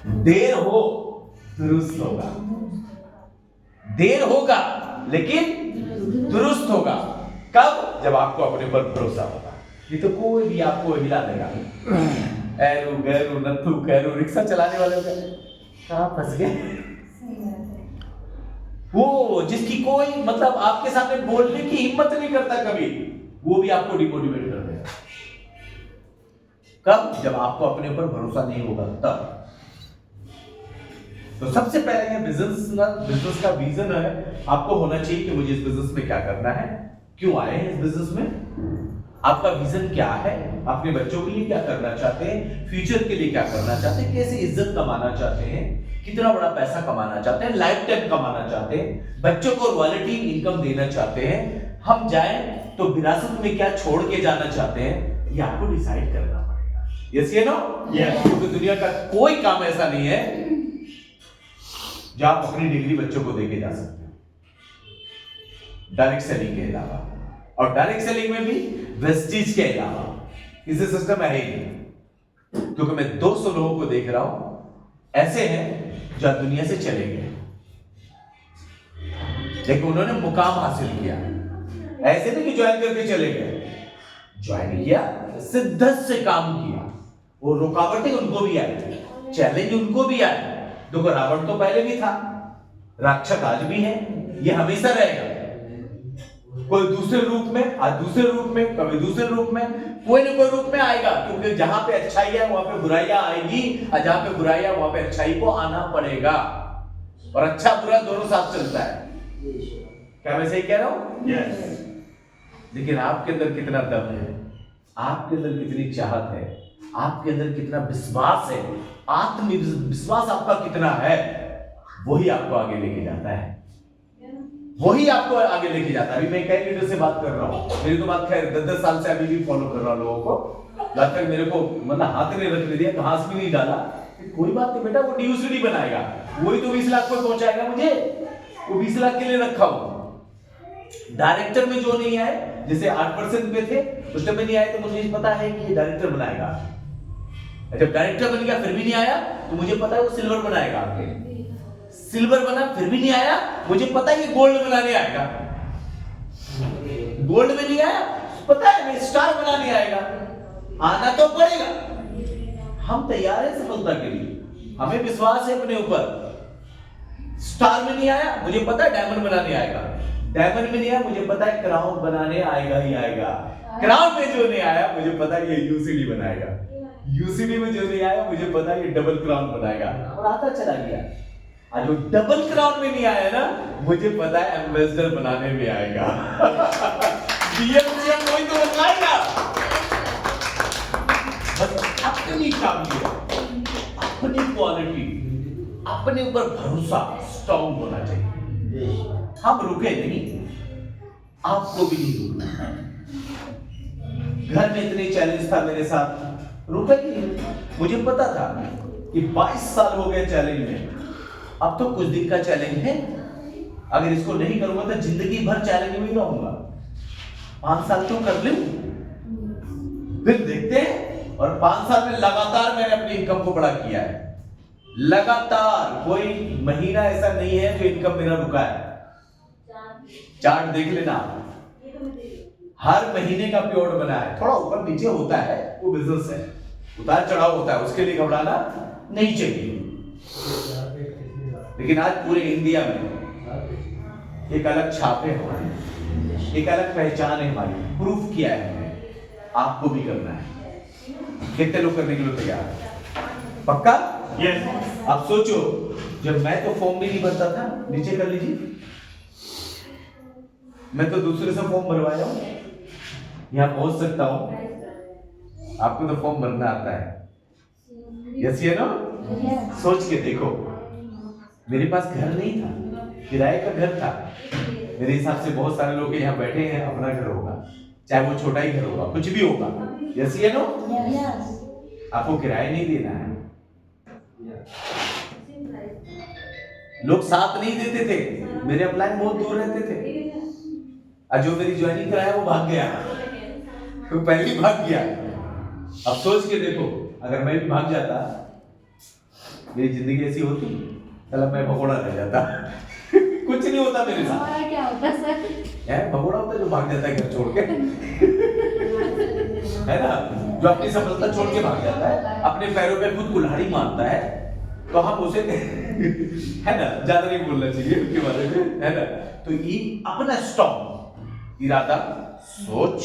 देर हो दुरुस्त होगा, देर होगा लेकिन दुरुस्त होगा। कब? जब आपको अपने पर भरोसा होगा। ये तो कोई भी आपको हिला देगा। ऐरू गैरू नत्थु कैरू रिक्शा चलाने वाले कहाँ फंस गए? वो जिसकी कोई मतलब आपके सामने बोलने की हिम्मत नहीं करता कभी, वो भी आपको डिमोटिवेट कर देगा। कब? जब आपको अपने ऊपर भरोसा नहीं होगा तब। तो सबसे पहले ये बिजनेस का विजन है, आपको होना चाहिए कि मुझे इस बिजनेस में क्या करना है, क्यों आए हैं इस बिजनेस में, आपका विजन क्या है, अपने बच्चों के लिए क्या करना चाहते हैं, फ्यूचर के लिए क्या करना चाहते हैं, कैसे इज्जत कमाना चाहते हैं, कितना बड़ा पैसा कमाना चाहते हैं, लाइफ टाइम कमाना चाहते हैं, बच्चों को रॉयल्टी इनकम देना चाहते हैं, हम जाएं तो विरासत में क्या छोड़ के जाना चाहते हैं, ये आपको डिसाइड करना पड़ेगा। यस या नो? यस। क्योंकि दुनिया का कोई काम ऐसा नहीं है जो आप अपनी डिग्री बच्चों को देके जा सकते हो, डायरेक्ट सेलिंग के अलावा। और डायरेक्ट सेलिंग में भी वेस्टेज के अलावा किसी सिस्टम है ही नहीं। क्योंकि मैं 200 लोगों को देख रहा हूं ऐसे हैं जो दुनिया से चले गए, लेकिन उन्होंने मुकाम हासिल किया। ऐसे नहीं कि ज्वाइन करके चले गए, ज्वाइन किया, शिद्दत से काम किया। वो रुकावटें उनको भी आई, चैलेंज उनको भी आए। देखो रावण तो पहले भी था, राक्षस आज भी है, ये हमेशा रहेगा। कोई दूसरे रूप में, आज दूसरे रूप में, कभी दूसरे रूप में, कोई ना कोई रूप में आएगा। क्योंकि जहां पे अच्छाई है वहां पे बुराइयां आएगी, और जहां पे बुराई है वहां पे अच्छाई को आना पड़ेगा। और अच्छा बुरा दोनों साथ चलता है। क्या मैं सही कह रहा हूं? यस। लेकिन आपके अंदर कितना दम है, आपके अंदर कितनी चाहत है, आपके अंदर कितना विश्वास है, आत्मविश्वास आपका कितना है, वही आपको आगे लेके जाता है, वही आपको आगे लेके जाता है। अभी मैं कई लीडर से बात कर रहा हूं, मेरी तो बात खैर 10-10 साल से अभी भी फॉलो कर रहा हूं लोगों को। जब तक मेरे को मतलब हाथ नहीं रखने दिया, घास भी नहीं डाला, कोई बात नहीं बेटा, वो यूसीडी बनाएगा, वही तो 20 लाख को पहुंचाएगा मुझे, वो 20 लाख के लिए रखा हूं। डायरेक्टर में जो नहीं आए, जैसे 8% पे थे उस टाइम में नहीं आए, तो मुझे पता है कि ये डायरेक्टर बनाएगा। जब डायरेक्टर बन गया फिर भी नहीं आया, तो मुझे पता है वो सिल्वर बनाएगा आपके। सिल्वर बना फिर भी नहीं आया, मुझे पता है कि गोल्ड बनाने आएगा। गोल्ड में नहीं आया, पता है मैं स्टार बनाने आएगा। आना तो पड़ेगा, हम तैयार हैं सफलता के लिए, हमें विश्वास है अपने ऊपर। स्टार में नहीं आया, मुझे पता है डायमंड बनाने आएगा। डायमंड में नहीं आया, मुझे पता है क्राउन बनाने आएगा ही आएगा। क्राउन में जो नहीं आया, मुझे पता है ये यूसीडी बनाएगा। यूसीडी में जो नहीं आया, मुझे पता है ये डबल क्राउन बनाएगा। और आता चला गया। आज वो डबल क्राउन में नहीं आया ना, मुझे पता है एम्बेसडर बनाने में आएगा। डीएमसीएम कोई तो बनाएगा। बस अपनी काबिलियत, अपनी क्वालिटी, अपने ऊपर भरोसा स्ट्रॉन्ग होना चाहिए। हम रुके नहीं, आपको भी नहीं रुकना। घर में इतने चैलेंज था मेरे साथ, रुका ही नहीं। मुझे पता था कि 22 साल हो गए चैलेंज में, अब तो कुछ दिन का चैलेंज है, अगर इसको नहीं करूंगा तो जिंदगी भर चैलेंज में ही रहूंगा। 5 साल तो कर लूं, फिर देखते हैं। और 5 साल में लगातार मैंने अपनी इनकम को बड़ा किया है, लगातार। कोई महीना ऐसा नहीं है जो इनकम मेरा रुका है। चार्ट देख लेना, हर महीने का प्योर बना है। थोड़ा ऊपर नीचे होता है, वो बिजनेस है, उतार चढ़ाव होता है, उसके लिए घबराना नहीं चाहिए। लेकिन आज पूरे इंडिया में एक अलग छाप है हमारी, एक अलग पहचान है हमारी, प्रूफ किया है हमने। आपको भी करना है। कितने लोग करने के लिए तैयार हैं? पक्का? यस। आप सोचो, जब मैं तो फॉर्म भी नहीं भरता था, नीचे कर लीजिए, मैं तो दूसरे से फॉर्म भरवाया हूं, यहां पहुंच सकता हूं। आपको तो फॉर्म भरना आता है। यस या नो? सोच के देखो, मेरे पास घर नहीं था, किराए का घर था। मेरे हिसाब से बहुत सारे लोग यहाँ बैठे हैं, अपना घर होगा, चाहे वो छोटा ही घर होगा, कुछ भी होगा। यस या नो? आपको किराया नहीं देना है। लोग साथ नहीं देते थे, मेरे अपलाइन बहुत दूर रहते थे, और जो मेरी ज्वाइनिंग कराया वो भाग गया, तो पहले ही भाग गया। अब सोच के देखो, अगर मैं भी भाग जाता मेरी जिंदगी ऐसी होती चलो मैं भगोड़ा रह जाता कुछ नहीं होता मेरे साथ। हमारा क्या होता सर? है भगोड़ा होता है जो भाग जाता है घर छोड़ के है ना, जो अपनी सफलता छोड़ के भाग जाता है, अपने पैरों पे खुद कुल्हाड़ी मारता है, तो हम उसे है ना, ज्यादा नहीं बोलना चाहिए उसके बारे में, है ना। तो ये अपना स्ट्रॉन्ग इरादा, सोच